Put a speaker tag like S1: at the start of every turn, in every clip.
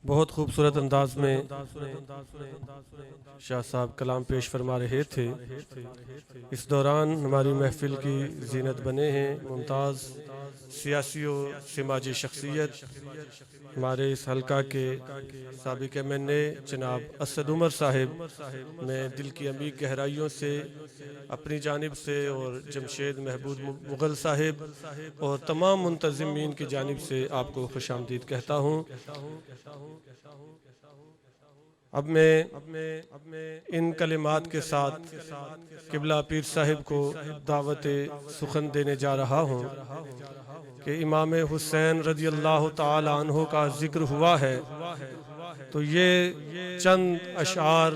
S1: بہت خوبصورت انداز میں شاہ صاحب کلام پیش فرما رہے تھے۔ اس دوران ہماری محفل کی زینت بنے ہیں ممتاز سیاسی و سماجی شخصیت ہمارے اس حلقہ کے سابق MNA جناب اسد عمر صاحب۔ میں دل کی عمیق گہرائیوں سے اپنی جانب سے اور جمشید محبوب مغل صاحب اور تمام منتظمین کی جانب سے آپ کو خوش آمدید کہتا ہوں۔ اب میں ان کلمات کے ساتھ قبلہ پیر صاحب کو دعوت سخن دینے جا رہا ہوں کہ امام حسین رضی اللہ تعالی عنہ کا ذکر ہوا ہے، تو یہ چند اشعار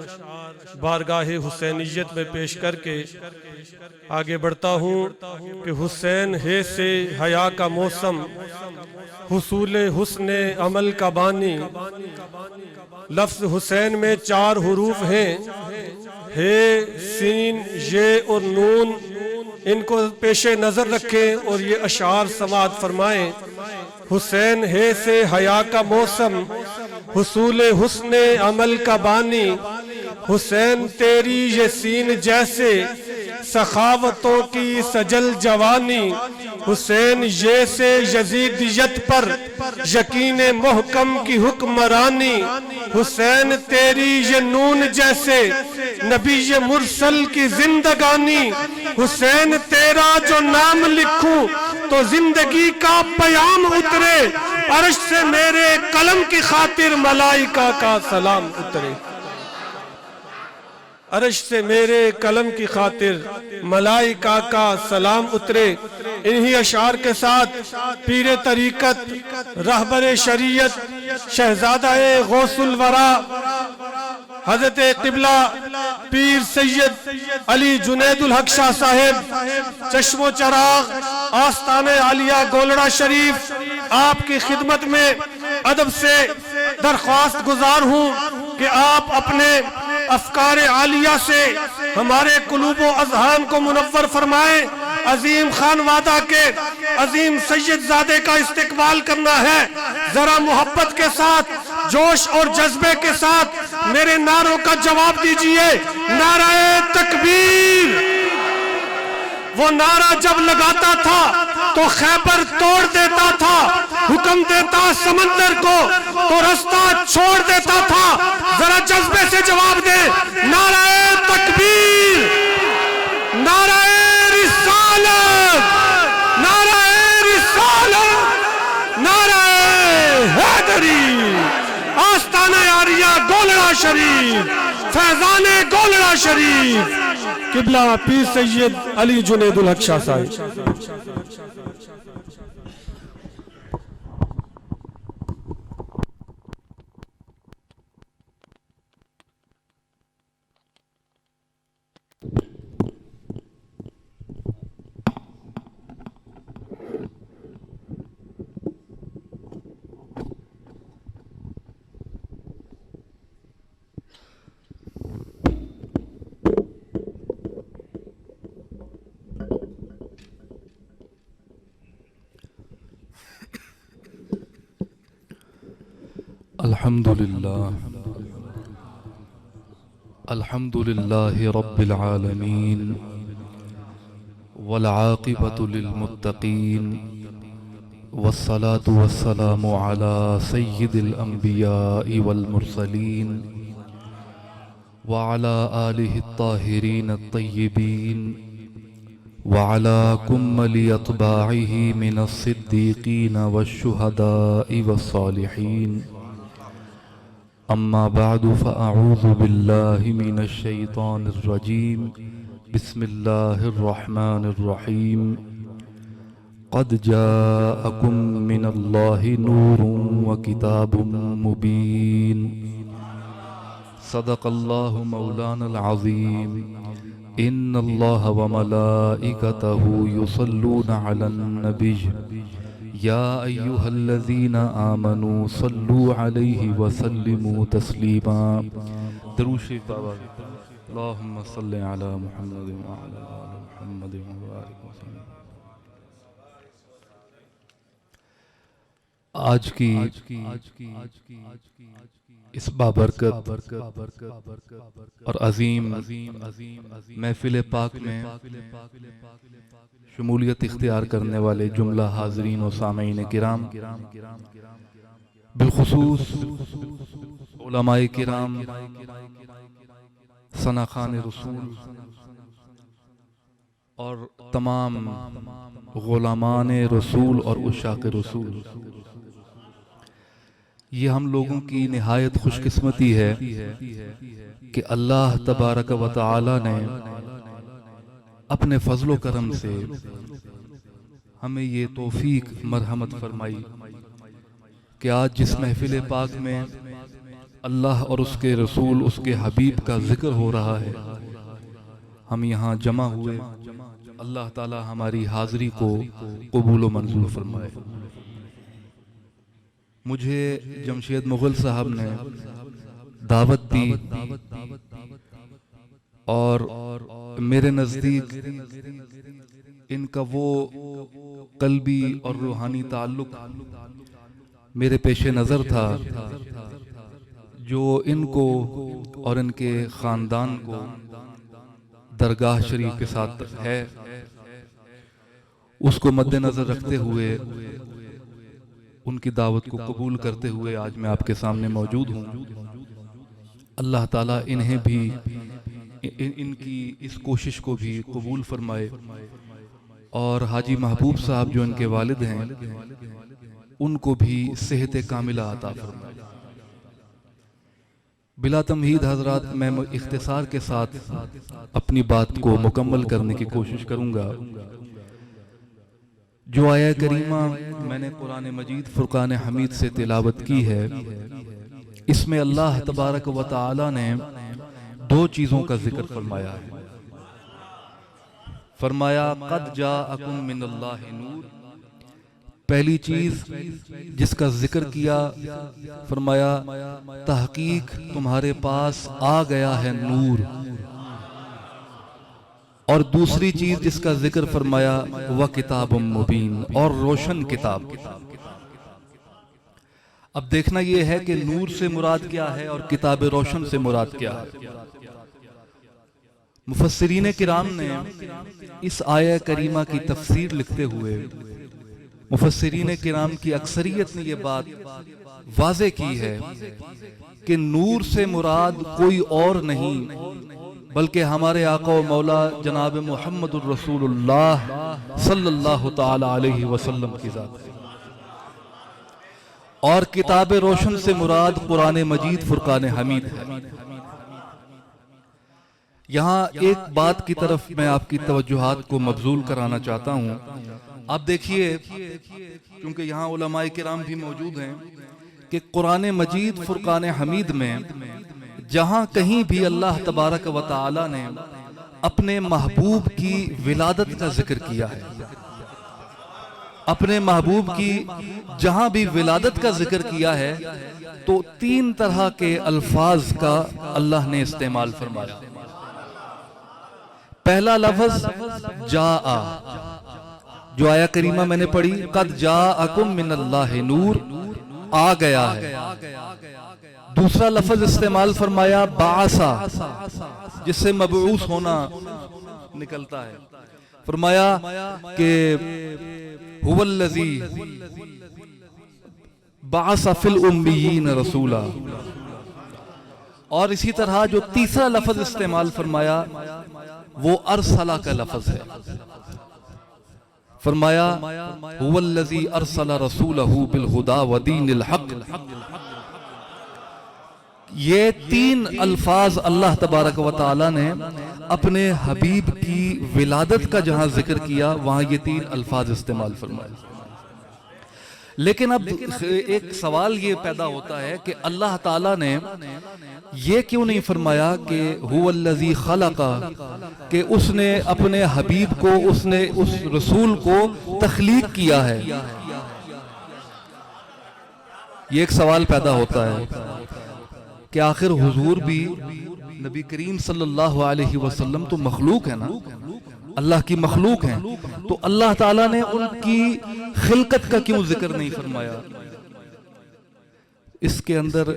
S1: بارگاہ حسینیت میں پیش کر کے آگے بڑھتا ہوں کہ حسین ہے سے حیا کا موسم، حصول حسن عمل کا بانی۔ لفظ حسین میں 4 حروف ہیں، ہے، سین، یہ اور نون۔ ان کو پیش نظر رکھیں اور یہ اشعار سماعت فرمائیں۔ حسین ہے سے حیا کا موسم، حصول حسن عمل کا بانی۔ حسین تیری یہ سین جیسے سخاوتوں کی سجل جوانی۔ حسین یہ سے یزیدیت پر یقین محکم کی حکمرانی۔ حسین تیری یہ نون جیسے نبی مرسل کی زندگانی۔ حسین تیرا جو نام لکھوں تو زندگی کا پیام اترے، عرش سے میرے قلم کی خاطر ملائکہ کا سلام اترے۔ عرش سے میرے قلم کی خاطر ملائکہ کا سلام اترے۔ انہی اشعار کے ساتھ پیر طریقت، رہبر شریعت، شہزادہ غوث الورا حضرت قبلہ پیر سید علی جنید الحق شاہ صاحب، چشم و چراغ، آستان عالیہ گولڑا شریف، آپ کی خدمت میں ادب سے درخواست گزار ہوں کہ آپ اپنے افکار عالیہ سے ہمارے قلوب و اذہان کو منور فرمائیں۔ عظیم خانوادہ کے عظیم سید زادے کا استقبال کرنا ہے، ذرا محبت کے ساتھ، جوش اور جذبے کے ساتھ میرے نعروں کا جواب دیجئے۔ نعرہ تکبیر! وہ نعرہ جب لگاتا تھا تو خیبر توڑ دیتا تھا، حکم دیتا سمندر کو تو رستہ چھوڑ دیتا تھا۔ ذرا جذبے سے جواب دے، نعرہ تکبیر، نعرہ رسالت، نعرہ رسالت، نعرہ حیدری، آستانہ عالیہ گولڑا شریف، فیضان گولڑا شریف، قبلہ پیر سید علی جنید الحق شاہ صاحب۔
S2: الحمد لله رب العالمين والعاقبة للمتقين والصلاة والسلام على سيد الأنبياء والمرسلين وعلى آله الطاهرين الطيبين وعلى كمل أتباعه من الصديقين والشهداء والصالحين. أما بعد فأعوذ بالله من الشيطان الرجيم. بسم الله الرحمن الرحيم. قد جاءكم من الله نور وكتاب مبين. صدق الله مولانا العظيم. إن الله وملائكته يصلون على النبي يا أيها الذين آمنوا صلوا عليه وسلموا تسليما. درود شریف بابا. اللهم صل على محمد وعلى آل محمد محمد وبارك وسلم. آج کی اس بابرکت اور عظیم محفل پاک میں شمولیت اختیار کرنے والے جملہ حاضرین و سامعین کرام، بالخصوص علماء کرام، ثناخان رسول اور تمام غلامان رسول اور عشاق رسول، یہ ہم لوگوں کی نہایت خوش قسمتی ہے کہ اللہ تبارک و تعالی نے اپنے فضل و کرم سے ہمیں یہ توفیق مرحمت فرمائی کہ آج جس محفل پاک میں اللہ اور اس کے رسول، اس کے حبیب کا ذکر ہو رہا ہے، ہم یہاں جمع ہوئے۔ اللہ تعالی ہماری حاضری کو قبول و منظور فرمائے۔ مجھے جمشید مغل صاحب نے دعوت دی اور میرے نزدیک ان کا وہ قلبی اور روحانی تعلق میرے پیش نظر تھا جو ان کو اور ان کے خاندان کو درگاہ شریف کے ساتھ ہے، اس کو مد نظر رکھتے ہوئے، ان کی دعوت کو قبول کرتے ہوئے آج میں آپ کے سامنے موجود ہوں۔ اللہ تعالیٰ انہیں بھی، ان کی اس کوشش کو بھی قبول فرمائے، اور حاجی محبوب صاحب جو ان کے والد ہیں ان کو بھی صحت کاملہ عطا فرمائے۔ بلا تمہید حضرات، میں اختصار کے ساتھ اپنی بات کو مکمل کرنے کی کوشش کروں گا۔ جو آیہ کریمہ میں نے قرآن مجید فرقان حمید سے تلاوت کی ہے، اس میں اللہ تبارک و تعالی نے دو چیزوں کا ذکر فرمایا ہے۔ فرمایا قد جاءکم من اللہ نور، پہلی چیز جس کا ذکر کیا، فرمایا تحقیق تمہارے پاس آ گیا ہے نور، اور دوسری چیز جس کا ذکر فرمایا وَكِتَابٌ مُبِينٌ، اور روشن کتاب۔ اب دیکھنا یہ ہے کہ نور سے مراد کیا ہے اور کتاب روشن سے مراد کیا ہے۔ مفسرین کرام نے اس آیہ کریمہ کی تفسیر لکھتے ہوئے، مفسرین کرام کی اکثریت نے یہ بات واضح کی ہے کہ نور سے مراد کوئی اور نہیں بلکہ ہمارے آقا و مولا جناب محمد الرسول اللہ صلی اللہ تعالی علیہ وسلم کی ذات ہے، اور کتاب روشن سے مراد قرآن مجید فرقان حمید ہے۔ یہاں ایک بات کی طرف میں آپ کی توجہات کو مبذول کرانا چاہتا ہوں۔ آپ دیکھیے، کیونکہ یہاں علماء کرام بھی موجود ہیں، کہ قرآن مجید فرقان حمید میں جہاں کہیں بھی اللہ تبارک و تعالی نے اپنے محبوب کی ولادت کا ذکر کیا ہے، اپنے محبوب کی جہاں بھی ولادت کا ذکر کیا ہے، تو تین طرح کے الفاظ کا اللہ نے استعمال فرمایا۔ پہلا لفظ جاء، جو آیہ کریمہ میں نے پڑھی، قد جاءکم من اللہ نور، آ گیا ہے۔ دوسرا لفظ استعمال فرمایا بعثا، جس سے مبعوث ہونا نکلتا ہے۔ فرمایا کہ هو الذی بعث فی الامیین رسولا، اور اسی طرح جو تیسرا لفظ استعمال فرمایا وہ ارسلہ کا لفظ ہے۔ فرمایا هو الذی ارسل رسولہ بالہدی ودین الحق۔ یہ تین الفاظ اللہ تبارک و تعالی نے اپنے حبیب کی ولادت کا جہاں ذکر کیا، وہاں یہ تین الفاظ استعمال فرمائے۔ لیکن اب ایک سوال یہ پیدا ہوتا ہے کہ اللہ تعالیٰ نے یہ کیوں نہیں فرمایا کہ هو الذی خلق، کہ اس نے اپنے حبیب کو، اس نے اس رسول کو تخلیق کیا ہے؟ یہ ایک سوال پیدا ہوتا ہے کہ آخر حضور بھی نبی کریم صلی اللہ علیہ وسلم تو مخلوق ہے نا، اللہ کی مخلوق ہیں، تو اللہ تعالیٰ نے ان کی خلقت کا کیوں ذکر نہیں فرمایا؟ اس کے اندر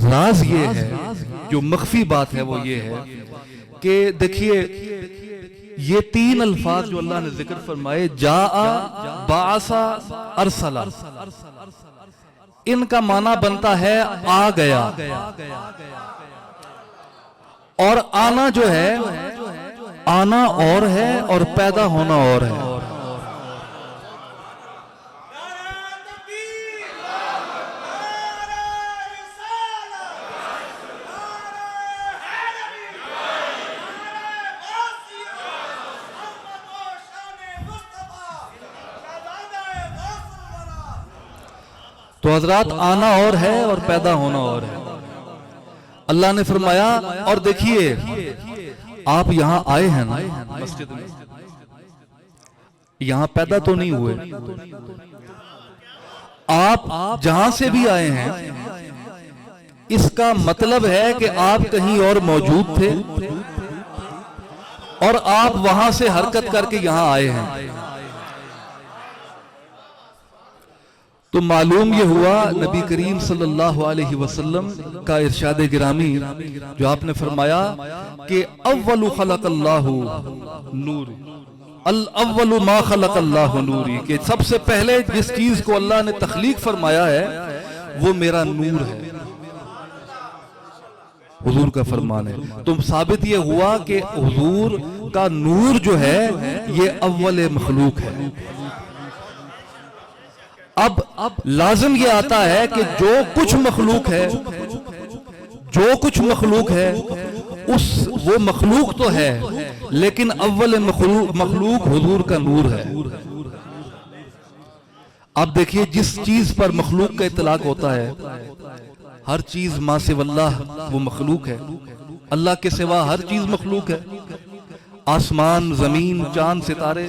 S2: راز یہ ہے، جو مخفی بات ہے وہ یہ ہے کہ دیکھیے یہ تین الفاظ جو اللہ نے ذکر فرمائے، جاء، بعث، ارسل، ان کا معنی بنتا ہے آ گیا، اور آنا جو ہے، آنا اور ہے اور پیدا ہونا اور ہے۔ تو حضرات آنا اور ہے اور پیدا ہونا اور ہے۔ اللہ نے فرمایا، اور دیکھیے آپ یہاں آئے ہیں نا مسجد میں، یہاں پیدا تو نہیں ہوئے، آپ جہاں سے بھی آئے ہیں اس کا مطلب ہے کہ آپ کہیں اور موجود تھے اور آپ وہاں سے حرکت کر کے یہاں آئے ہیں۔ تو معلوم یہ ہوا نبی کریم صلی اللہ علیہ وسلم کا ارشاد گرامی جو آپ نے فرمایا کہ اول خلق اللہ نور، الاول ما خلق اللہ نوری، کہ سب سے پہلے جس چیز کو اللہ نے تخلیق فرمایا ہے وہ میرا نور ہے، حضور کا فرمان ہے۔ تو ثابت یہ ہوا کہ حضور کا نور جو ہے یہ اول مخلوق ہے۔ اب لازم یہ آتا ہے کہ جو کچھ مخلوق ہے، جو کچھ مخلوق ہے وہ مخلوق تو ہے، لیکن اول مخلوق حضور کا نور ہے۔ اب دیکھیے جس چیز پر مخلوق کا اطلاق ہوتا ہے، ہر چیز ما سوی اللہ وہ مخلوق ہے، اللہ کے سوا ہر چیز مخلوق ہے۔ آسمان، زمین، چاند، ستارے،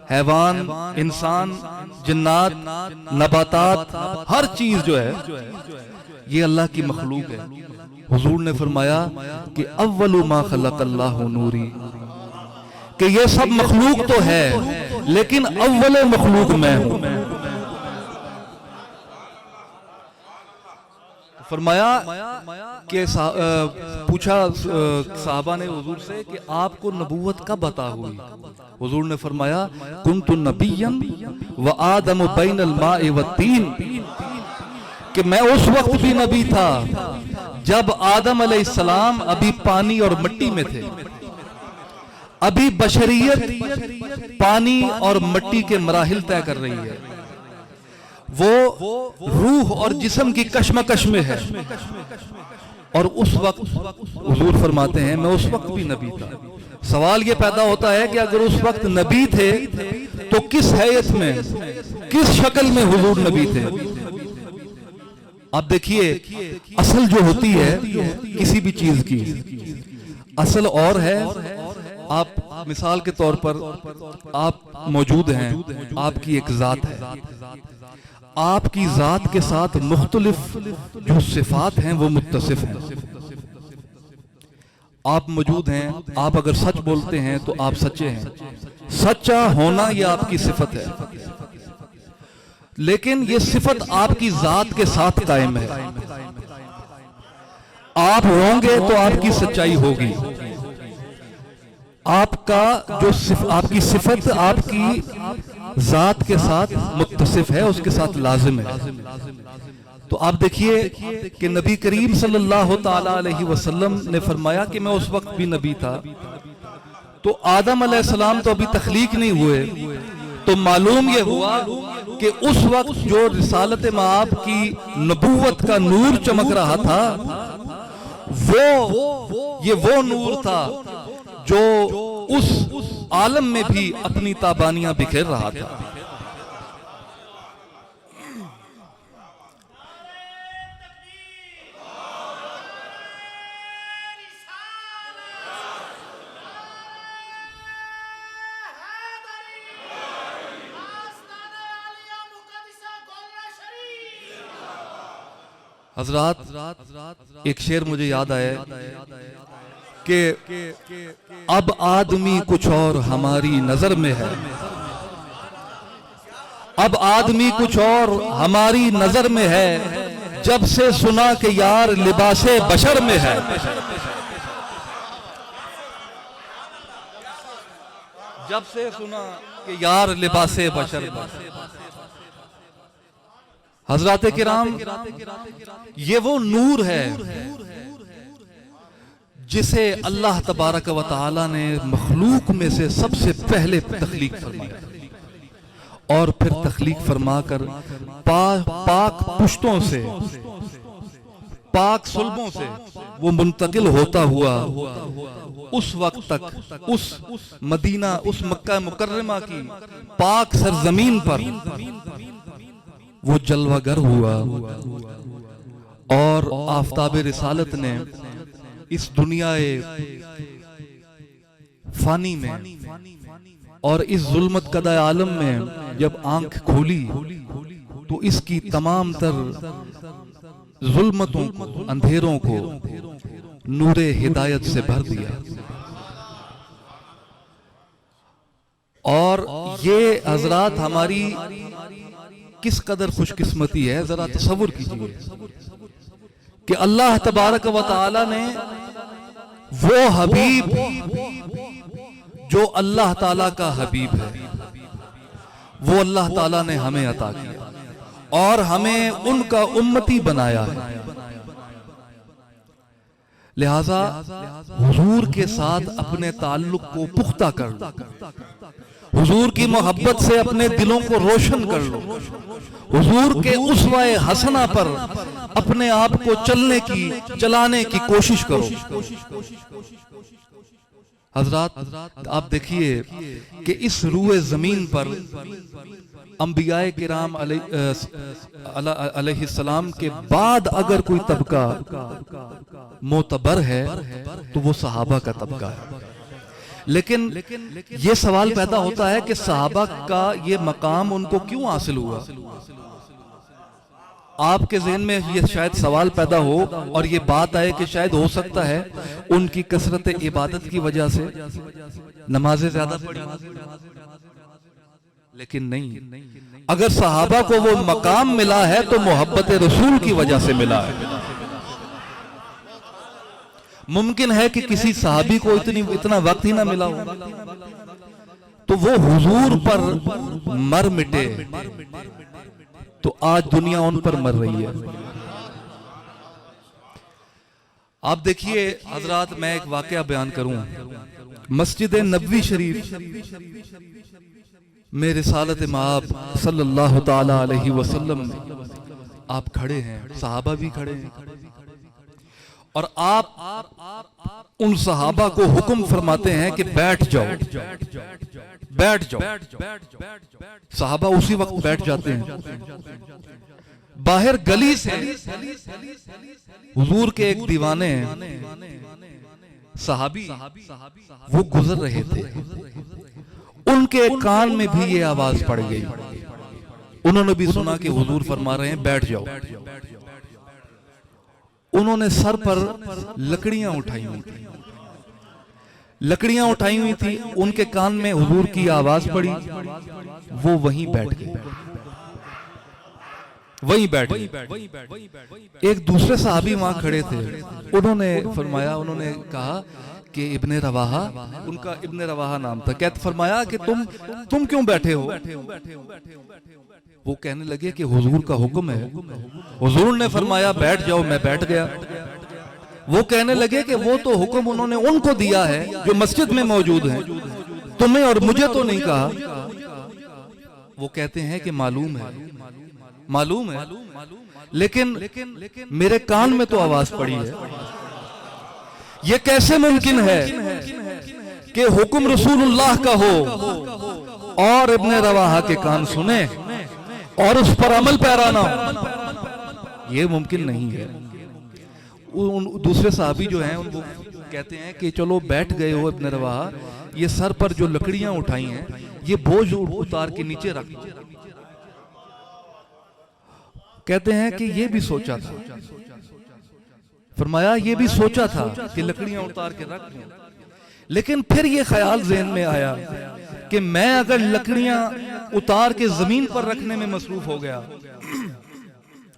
S2: حیوان، انسان، جنات، نباتات، ہر چیز جو ہے یہ اللہ کی مخلوق ہے۔ حضور نے فرمایا کہ اول ما خلق اللہ نوری، کہ یہ سب مخلوق تو ہے لیکن اول مخلوق میں ہوں۔ فرمایا کہ پوچھا صحابہ نے حضور سے کہ آپ کو نبوت کب عطا ہوئی؟ حضور نے فرمایا کنت نبیا وآدم بین الماء والطین، کہ میں اس وقت بھی نبی تھا جب آدم علیہ السلام ابھی پانی اور مٹی میں تھے، ابھی بشریت پانی اور مٹی کے مراحل طے کر رہی ہے، وہ روح اور جسم کی کشمکش میں ہے، اور اس وقت حضور فرماتے ہیں میں اس وقت بھی نبی تھا۔ سوال یہ پیدا ہوتا ہے کہ اگر اس وقت نبی تھے تو کس حیثیت میں، کس شکل میں حضور نبی تھے؟ اب دیکھیے اصل جو ہوتی ہے کسی بھی چیز کی، اصل اور ہے۔ آپ مثال کے طور پر آپ موجود ہیں، آپ کی ایک ذات ہے، آپ کی ذات کے ساتھ مختلف جو صفات ہیں وہ متصف ہیں۔ آپ موجود ہیں، آپ اگر سچ بولتے ہیں تو آپ سچے ہیں، سچا ہونا یہ آپ کی صفت ہے، لیکن یہ صفت آپ کی ذات کے ساتھ قائم ہے۔ آپ ہوں گے تو آپ کی سچائی ہوگی، آپ کا جو آپ کی صفت آپ کی ذات کے ساتھ متصف ہے، اس کے ساتھ لازم ہے۔ تو آپ دیکھیے کہ نبی کریم صلی اللہ تعالی علیہ وسلم نے فرمایا کہ میں اس وقت بھی نبی تھا، تو آدم علیہ السلام تو ابھی تخلیق نہیں ہوئے، تو معلوم یہ ہوا کہ اس وقت جو رسالت مآب کی نبوت کا نور چمک رہا تھا وہ نور تھا جو اس عالم میں بھی اپنی تابانیاں بکھیر رہا تھا۔ حضرات ایک شعر مجھے یاد آئے کہ اب آدمی کچھ اور ہماری نظر میں ہے، اب آدمی کچھ اور ہماری نظر میں ہے، جب سے سنا کہ یار لباس بشر میں ہے، جب سے سنا کہ یار لباس بشر میں۔ حضرات کرام، یہ وہ نور ہے جسے اللہ تبارک و تعالی نے مخلوق میں سے سب سے پہلے تخلیق فرمایا، اور پھر تخلیق فرما کر پاک پشتوں سے، پاک صلبوں سے وہ منتقل ہوتا ہوا اس وقت تک اس مدینہ، اس مکہ مکرمہ کی پاک سرزمین پر وہ جلوہ گر ہوا، اور آفتاب رسالت نے اس دنیا فانی میں اور اس ظلمت کدہ عالم میں جب آنکھ کھولی تو اس کی تمام تر ظلمتوں کو، اندھیروں کو نور ہدایت سے بھر دیا۔ اور یہ حضرات ہماری کس قدر خوش قسمتی ہے، ذرا تصور کیجئے کہ اللہ تبارک و تعالی نے وہ حبیب جو اللہ تعالیٰ کا حبیب ہے، وہ اللہ تعالیٰ نے ہمیں عطا کیا اور ہمیں ان کا امتی بنایا ہے۔ لہذا حضور کے ساتھ اپنے تعلق کو پختہ کر لو، حضور کی محبت سے اپنے دلوں کو روشن کر لو، حضور کے اسوہ حسنہ پر اپنے آپ کو چلانے کی کوشش کرو۔ حضرات آپ دیکھیے کہ اس روئے زمین پر انبیاء کرام علیہ السلام کے بعد اگر کوئی طبقہ معتبر ہے تو وہ صحابہ کا طبقہ ہے۔ لیکن یہ سوال پیدا ہوتا ہے کہ صحابہ کا یہ مقام ان کو کیوں حاصل ہوا؟ آپ کے ذہن میں یہ شاید سوال پیدا ہو اور یہ بات آئے کہ شاید ہو سکتا ہے ان کی کثرت عبادت کی وجہ سے نمازیں زیادہ پڑھی، لیکن نہیں، اگر صحابہ کو وہ مقام ملا ہے تو محبت رسول کی وجہ سے ملا ہے۔ ممکن ہے کہ کسی صحابی کو اتنا وقت ہی نہ ملا ہو تو وہ حضور پر مر مٹے، تو آج دنیا ان پر مر رہی ہے۔ آپ دیکھیے حضرات، میں ایک واقعہ بیان کروں۔ مسجد نبوی شریف میں رسالت مآب صلی اللہ تعالی علیہ وسلم آپ کھڑے ہیں، صحابہ بھی کھڑے ہیں، اور آپ ان صحابہ کو حکم فرماتے ہیں کہ بیٹھ جاؤ، بیٹھ جاؤ۔ صحابہ اسی وقت بیٹھ جاتے ہیں۔ باہر گلی سے حضور کے ایک دیوانے ہیں، صحابی، وہ گزر رہے تھے، ان کے کان میں بھی یہ آواز پڑ گئی، انہوں نے بھی سنا کہ حضور فرما رہے ہیں بیٹھ جاؤ۔ انہوں نے سر پر لکڑیاں اٹھائی ہوئی تھی، لکڑیاں اٹھائی ہوئی تھی، ان کے کان میں حضور کی آواز پڑی، وہ وہیں بیٹھ گئے، وہیں بیٹھ گئے۔ ایک دوسرے صحابی وہاں کھڑے تھے، انہوں نے فرمایا، انہوں نے کہا کہ ابن رواحہ، ان کا ابن رواحہ نام تھا، کہتے فرمایا کہ تم کیوں بیٹھے ہو؟ وہ کہنے لگے کہ حضور کا حکم ہے، حضور نے فرمایا بیٹھ جاؤ، میں بیٹھ گیا۔ وہ کہنے لگے کہ وہ تو حکم انہوں نے ان کو دیا ہے جو مسجد میں موجود ہیں، تمہیں اور مجھے تو نہیں کہا۔ وہ کہتے ہیں کہ معلوم ہے، معلوم ہے، لیکن میرے کان میں تو آواز پڑی ہے۔ یہ کیسے ممکن ہے کہ حکم رسول اللہ کا ہو اور ابن رواحہ کے کان سنے اور اس پر عمل پیرا نہ ہو؟ یہ ممکن نہیں ہے۔ دوسرے صحابی جو ہیں ان کو کہتے ہیں کہ چلو بیٹھ گئے ہو ابن رواحہ، یہ سر پر جو لکڑیاں اٹھائی ہیں یہ بوجھ اتار کے نیچے رکھ دو۔ کہتے ہیں کہ یہ بھی سوچا تھا، فرمایا یہ بھی سوچا تھا کہ لکڑیاں اتار کے رکھ دوں، لیکن پھر یہ خیال ذہن میں آیا کہ میں اگر لکڑیاں اتار کے زمین پر رکھنے میں مصروف ہو گیا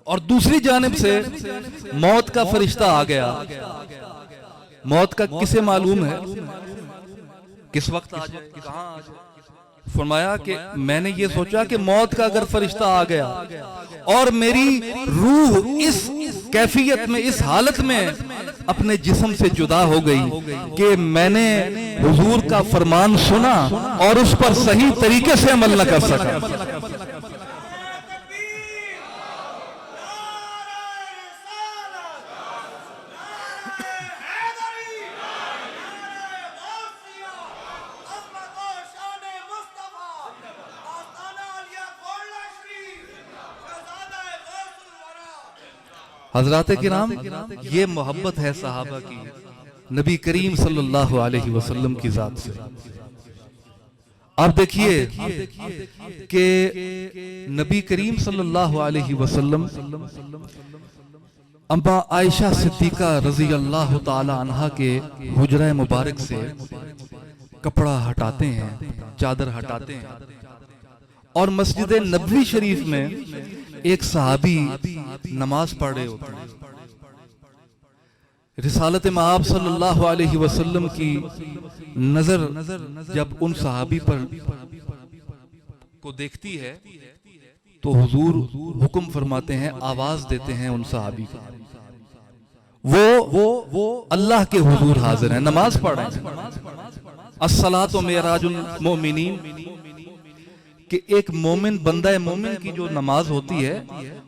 S2: اور دوسری جانب سے موت کا فرشتہ آ گیا. موت کا کسے معلوم ہے کس وقت آ جائے, کہاں آ جائے؟ فرمایا کہ میں نے یہ سوچا کہ موت کا اگر فرشتہ آ گیا اور میری روح اس کیفیت میں, اس حالت میں اپنے جسم سے جدا ہو گئی کہ میں نے حضور کا فرمان سنا اور اس پر صحیح طریقے سے عمل نہ کر سکا, حضرات کرام یہ محبت ہے صحابہ کی نبی کریم صلی اللہ علیہ وسلم کی ذات سے. آپ دیکھیے کہ نبی کریم صلی اللہ علیہ وسلم اما عائشہ صدیقہ رضی اللہ تعالی عنہا کے حجرہ مبارک سے کپڑا ہٹاتے ہیں, چادر ہٹاتے ہیں, اور مسجد نبوی شریف میں ایک صحابی نماز پڑھ رہے ہوتے ہیں. رسالت مآب صلی اللہ علیہ وسلم کی نظر جب ان صحابی پر کو دیکھتی ہے تو حضور حکم فرماتے ہیں, آواز دیتے ہیں ان صحابی کو, وہ اللہ کے حضور حاضر ہیں, نماز پڑھ رہے ہیں. الصلاۃ معراج المؤمنین, کہ ایک مومن, بندہ مومن کی جو نماز ہوتی ہے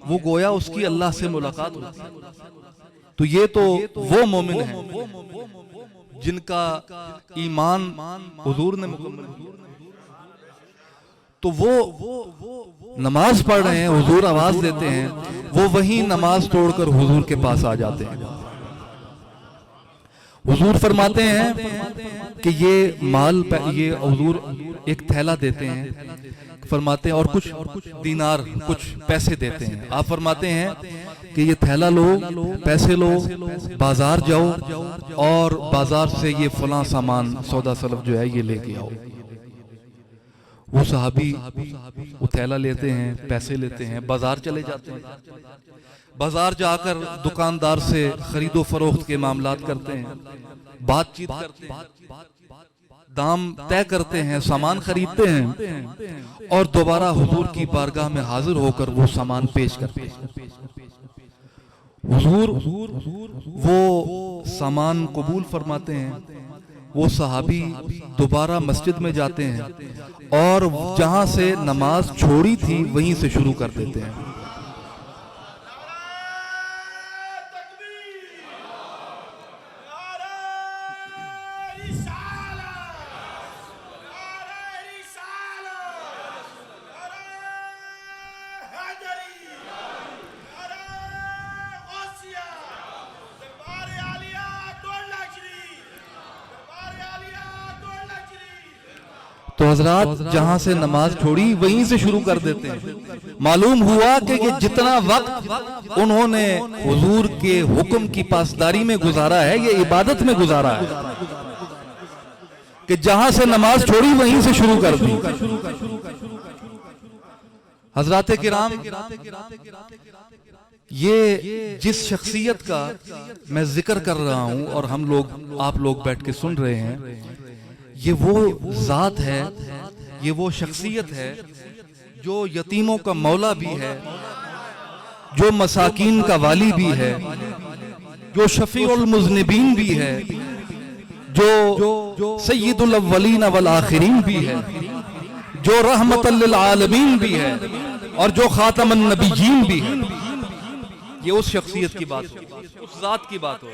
S2: وہ گویا اس کی اللہ سے ملاقات ہوتی ہے. تو یہ تو وہ مومن ہیں جن کا ایمان حضور نے مکمل کیا. تو وہ نماز پڑھ رہے ہیں, حضور آواز دیتے ہیں, وہ وہیں نماز توڑ کر حضور کے پاس آ جاتے ہیں. حضور فرماتے ہیں کہ یہ مال, یہ حضور ایک تھیلا دیتے ہیں, فرماتے ہیں اور کچھ دینار, کچھ پیسے دیتے ہیں. آپ فرماتے ہیں کہ یہ تھیلا لو, پیسے لو, بازار جاؤ اور بازار سے یہ فلاں سامان سودا سلف جو ہے یہ لے کے آؤ. وہ صحابی وہ تھیلا لیتے ہیں, پیسے لیتے ہیں, بازار چلے جاتے ہیں. بازار جا کر دکاندار سے خرید و فروخت کے معاملات کرتے ہیں, بات چیت کرتے ہیں, دام طے کرتے ہیں, سامان خریدتے ہیں اور دوبارہ حضور کی بارگاہ میں حاضر ہو کر وہ سامان پیش کرتے ہیں. حضور وہ سامان قبول فرماتے ہیں. وہ صحابی دوبارہ مسجد میں جاتے ہیں اور جہاں سے نماز چھوڑی تھی وہیں سے شروع کر دیتے ہیں. تو حضرات جہاں سے نماز چھوڑی وہیں سے شروع کر دیتے ہیں. معلوم ہوا کہ یہ جتنا وقت انہوں نے حضور کے حکم کی پاسداری میں گزارا ہے یہ عبادت میں گزارا ہے, کہ جہاں سے نماز چھوڑی وہیں سے شروع کر دی. حضرات کرام, یہ جس شخصیت کا میں ذکر کر رہا ہوں اور ہم لوگ آپ لوگ بیٹھ کے سن رہے ہیں, یہ وہ ذات ہے, یہ وہ شخصیت ہے جو یتیموں کا مولا بھی ہے, جو مساکین کا والی بھی ہے, جو شفیع المذنبین بھی ہے, جو سید الاولین والآخرین بھی ہے, جو رحمت للعالمین بھی ہے اور جو خاتم النبیین بھی ہے. یہ اس شخصیت کی بات ہو, اس ذات کی بات ہو.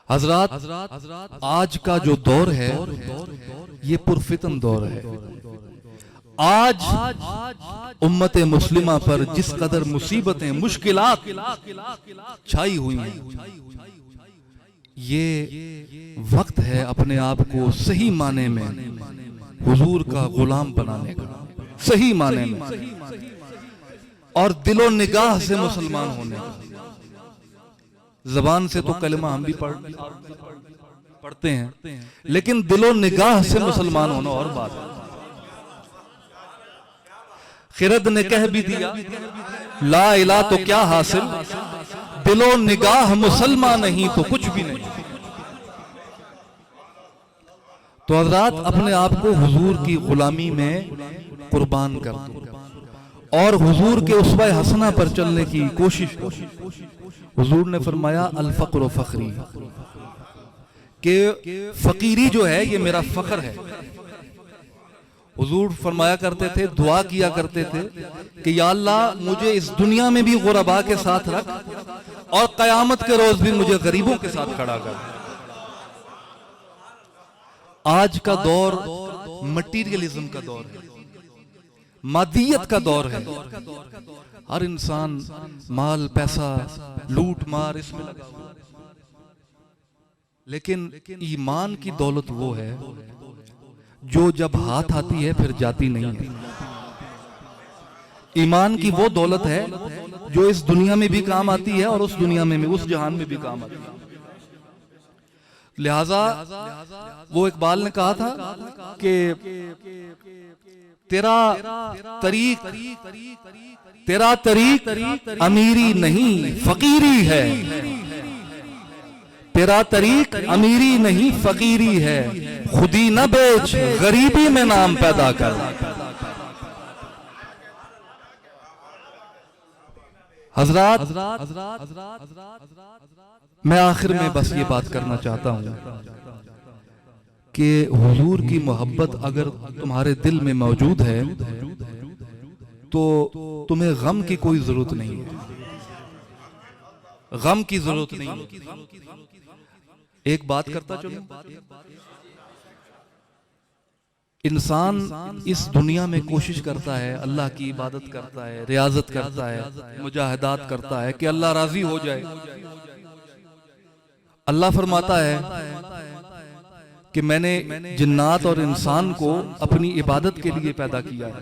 S2: حضرات آج کا جو دور ہے یہ پرفتن دور ہے. آج امت مسلمہ پر جس قدر مصیبتیں, مشکلات چھائی ہوئی ہیں, یہ وقت ہے اپنے آپ کو صحیح معنی میں حضور کا غلام بنانے کا, صحیح معنی میں, اور دل و نگاہ سے مسلمان ہونے کا. زبان سے تو کلمہ ہم بھی پڑھ, پڑھتے ہیں، لیکن دل و نگاہ سے مسلمان ہونا اور بات ہے۔ خرد نے کہہ بھی دیا لا الہ تو کیا حاصل، دل و نگاہ مسلمان نہیں تو کچھ بھی نہیں۔ تو حضرات اپنے آپ کو حضور کی غلامی میں قربان کر دو اور حضور کے اسوہ حسنہ پر چلنے کی کوشش کرو۔ حضور نے فرمایا الفقر فخری، کہ فقیری جو ہے یہ میرا فخر ہے۔ حضور فرمایا کرتے تھے، دعا کیا کرتے تھے کہ یا اللہ مجھے اس دنیا میں بھی غرباء کے ساتھ رکھ اور قیامت کے روز بھی مجھے غریبوں کے ساتھ کھڑا کر۔ آج کا دور مٹیریلزم کا دور ہے، مادیت کا دور ہے، ہر انسان مال پیسہ لوٹ مار اس میں لگا ہوا، لیکن ایمان کی دولت وہ ہے جو جب ہاتھ آتی ہے پھر جاتی نہیں ہے۔ ایمان کی وہ دولت ہے جو اس دنیا میں بھی کام آتی ہے اور اس دنیا میں اس جہان میں بھی کام آتی ہے۔ لہذا وہ اقبال نے کہا تھا کہ تیرا طریق امیری نہیں فقیری ہے، تیرا طریق امیری نہیں فقیری ہے، خودی نہ بیچ غریبی میں نام پیدا کر۔ حضرات میں آخر میں بس یہ بات کرنا چاہتا ہوں کہ حضور کی محبت اگر تمہارے دل میں موجود ہے تو تمہیں غم کی کوئی ضرورت نہیں ہے، غم کی ضرورت نہیں ہے۔ ایک بات کرتا چلوں، انسان اس دنیا میں کوشش کرتا ہے، اللہ کی عبادت کرتا ہے، ریاضت کرتا ہے، مجاہدات کرتا ہے کہ اللہ راضی ہو جائے۔ اللہ فرماتا ہے کہ میں نے جنات اور انسان کو اپنی عبادت کے لیے پیدا کیا ہے،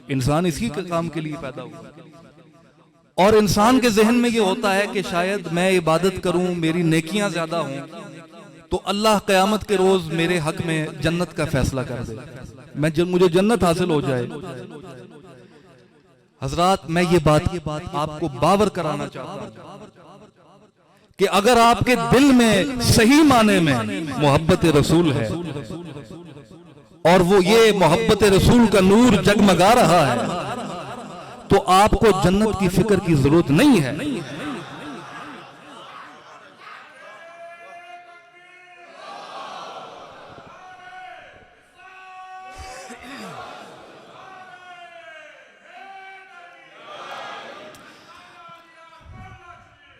S2: انسان اسی کے کام کے لیے پیدا ہوا، اور انسان کے ذہن میں یہ ہوتا ہے کہ شاید میں عبادت کروں، میری نیکیاں زیادہ ہوں تو اللہ قیامت کے روز میرے حق میں جنت کا فیصلہ کر دے، مجھے جنت حاصل ہو جائے۔ حضرات میں یہ بات آپ کو باور کرانا چاہتا ہوں کہ اگر آپ کے دل میں صحیح معنی میں محبت رسول ہے اور وہ یہ محبت رسول کا نور جگمگا رہا ہے تو آپ کو جنت کی فکر کی ضرورت نہیں ہے۔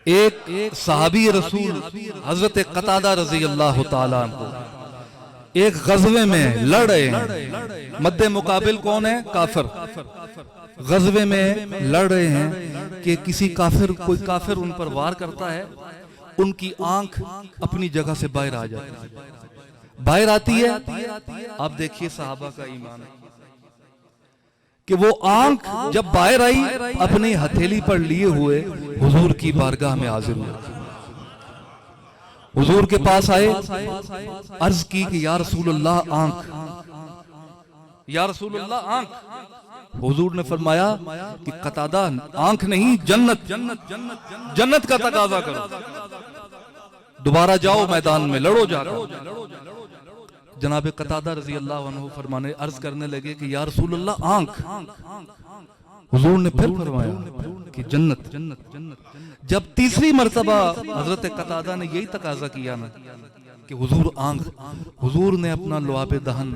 S2: ایک صحابی رسول حضرت قتادہ رضی اللہ تعالیٰ عنہ ایک غزوے میں لڑ رہے ہیں، مد مقابل کون ہے؟ کافر۔ غزوے میں لڑ رہے ہیں کہ کوئی کافر ان پر وار کرتا ہے، ان کی آنکھ اپنی جگہ سے باہر آ جاتی ہے، باہر آتی ہے۔ آپ دیکھیے صحابہ کا ایمان کہ وہ آنکھ جب باہر آئی اپنی ہتھیلی پر لیے ہوئے حضور کی بارگاہ میں حاضر ہوئے، حضور کے پاس آئے، عرض کی کہ یا رسول اللہ آنکھ، یا رسول اللہ آنکھ۔ حضور نے فرمایا کہ قتادہ آنکھ نہیں جنت، جنت کا تقاضا کرو، دوبارہ جاؤ میدان میں لڑو جا کر۔ جناب قتادہ رضی اللہ عنہ فرمانے عرض کرنے لگے کہ یا رسول اللہ آنکھ۔ حضور نے پھر فرمایا کہ جنت۔ جب تیسری مرتبہ حضرت قتادہ نے یہی تقاضا کیا نا کہ حضور آنکھ، حضور نے اپنا لعاب دہن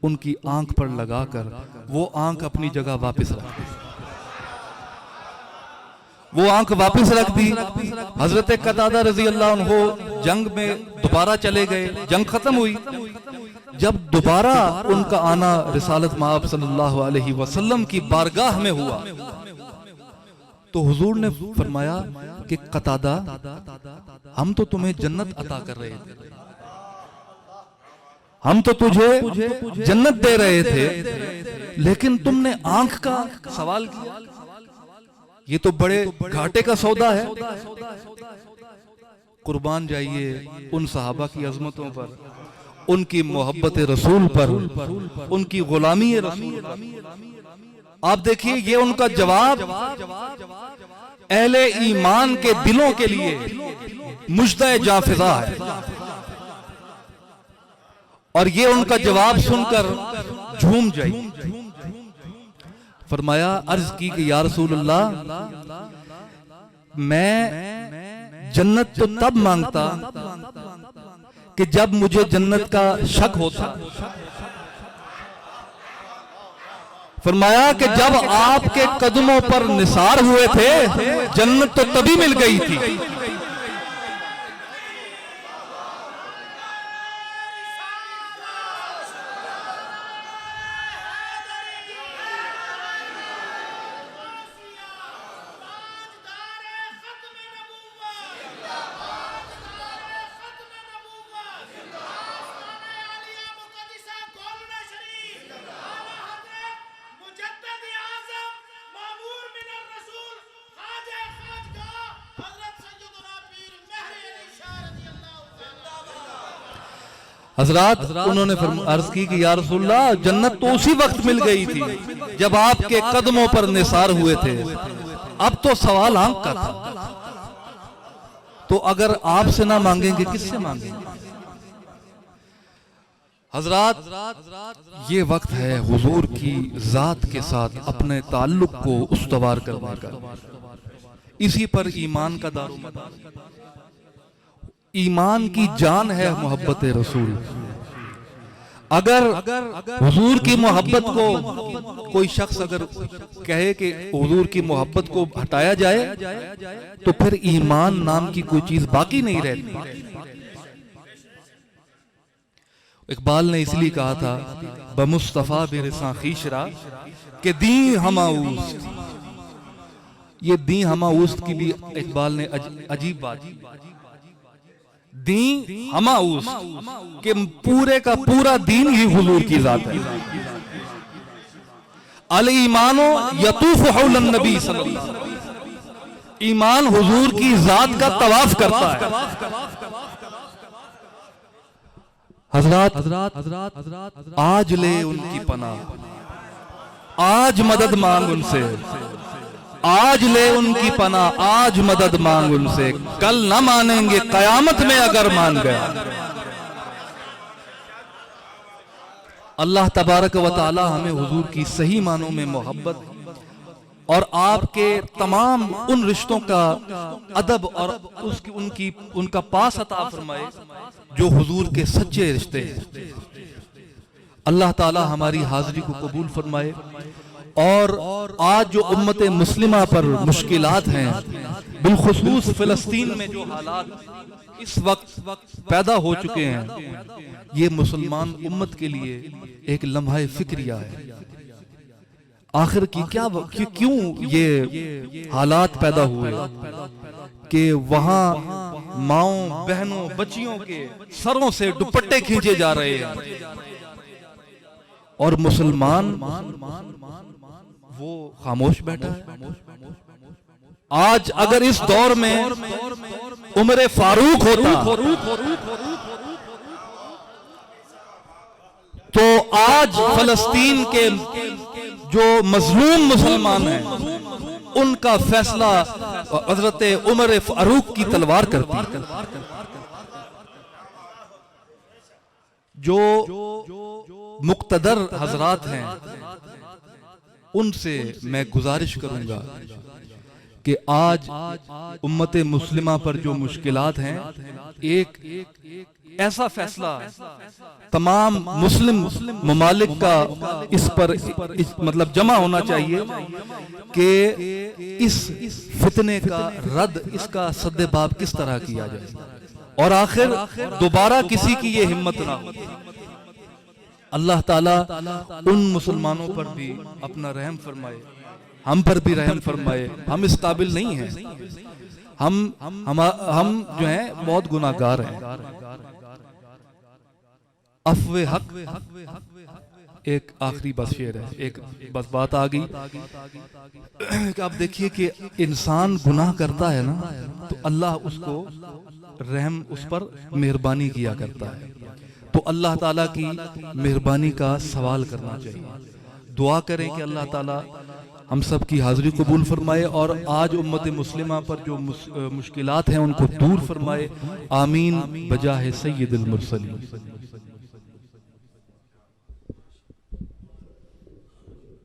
S2: ان کی آنکھ پر لگا کر وہ آنکھ اپنی جگہ واپس رکھ دی، وہ آنکھ واپس رکھ دی۔ حضرت قتادہ رضی اللہ عنہ جنگ میں دوبارہ چلے گئے، جنگ ختم ہوئی۔ جب دوبارہ ان کا آنا رسالت مآب صلی اللہ علیہ وسلم کی بارگاہ میں ہوا تو حضور نے فرمایا کہ قتادہ ہم تو تمہیں جنت عطا کر رہے تھے، ہم تو تجھے جنت دے رہے تھے، لیکن تم نے آنکھ کا سوال کیا، یہ تو بڑے گھاٹے کا سودا ہے۔ قربان جائیے ان صحابہ کی عظمتوں پر، ان کی محبت رسول پر، ان کی غلامی رسول پر۔ آپ دیکھیے یہ ان کا جواب اہل ایمان کے دلوں کے لیے مژدہ جاں فضا ہے، اور یہ ان کا جواب سن کر جھوم جائیے۔ فرمایا، عرض کی کہ یا رسول اللہ، میں جنت تو تب مانگتا کہ جب مجھے جنت کا شک ہوتا۔ فرمایا کہ جب آپ کے قدموں پر نثار ہوئے تھے جنت تو تبھی مل گئی تھی۔ حضرات انہوں نے عرض کی کہ یا رسول اللہ، جنت تو اسی وقت مل گئی تھی جب آپ کے قدموں پر نثار ہوئے تھے، اب تو سوال آنکھ کا تھا، تو اگر آپ سے نہ مانگیں گے کس سے مانگیں گے؟ حضرات یہ وقت ہے حضور کی ذات کے ساتھ اپنے تعلق کو استوار کرنے کا، اسی پر ایمان کا دار و مدار۔ ایمان کی جان ہے محبت رسول۔ اگر حضور کی محبت کو کوئی شخص اگر کہے کہ حضور کی محبت کو ہٹایا جائے تو پھر ایمان نام کی کوئی چیز باقی نہیں رہتی۔ اقبال نے اس لیے کہا تھا بمصطفیٰ برساں خویش را کہ دین ہما اوست۔ یہ دین ہما اوست کی بھی اقبال نے عجیب بات کی، دین ہما اوست کہ پورے کا پورا دین ہی حضور کی ذات ہے۔ الایمان یطوف حول النبی صلی اللہ علیہ وسلم، ایمان حضور کی ذات کا طواف کرتا ہے۔ حضرات آج لے ان کی پناہ، آج مدد مانگ ان سے، آج لے ان کی پناہ، آج مدد مانگ ان سے، کل نہ مانیں گے قیامت میں اگر مان گیا۔ اللہ تبارک و تعالی ہمیں حضور کی صحیح معنوں میں محبت اور آپ کے تمام ان رشتوں کا ادب اور ان کا پاس عطا فرمائے جو حضور کے سچے رشتے ہیں۔ اللہ تعالی ہماری حاضری کو قبول فرمائے، اور آج جو امت مسلمہ پر مشکلات ہیں، بالخصوص فلسطین میں جو حالات اس وقت پیدا ہو چکے ہیں، یہ مسلمان امت کے لیے ایک لمحہ فکریہ ہے۔ آخر کی کیوں یہ حالات پیدا ہوئے کہ وہاں ماؤں بہنوں بچیوں کے سروں سے دوپٹے کھینچے جا رہے ہیں، اور مسلمان وہ خاموش بیٹھا ہے۔ آج اگر اس دور میں عمر فاروق ہوتا تو آج فلسطین کے جو مظلوم مسلمان ہیں ان کا فیصلہ حضرت عمر فاروق کی تلوار کرتی۔ جو مقتدر حضرات ہیں ان سے میں گزارش کروں گا کہ آج امت مسلمہ پر جو مشکلات ہیں، ایک ایسا فیصلہ تمام مسلم ممالک کا اس پر مطلب جمع ہونا چاہیے کہ اس فتنے کا رد، اس کا سد باب کس طرح کیا جائے، اور آخر دوبارہ کسی کی یہ ہمت نہ ہو۔ اللہ تعالیٰ ان مسلمانوں پر بھی اپنا رحم فرمائے، ہم پر بھی رحم فرمائے۔ ہم اس قابل نہیں ہیں، ہم جو ہیں بہت گناہگار ہیں۔ عفو حق ایک آخری بس شعر ہے، ایک بس بات آ گئی کہ آپ دیکھیے کہ انسان گناہ کرتا ہے نا تو اللہ اس کو رحم، اس پر مہربانی کیا کرتا ہے، تو اللہ تعالیٰ کی مہربانی کا سوال کرنا چاہیے، دعا کریں کہ اللہ تعالیٰ ہم سب کی حاضری قبول فرمائے اور آج امت مسلمہ پر جو مشکلات ہیں ان کو دور فرمائے، آمین بجاہ سید المرسلین۔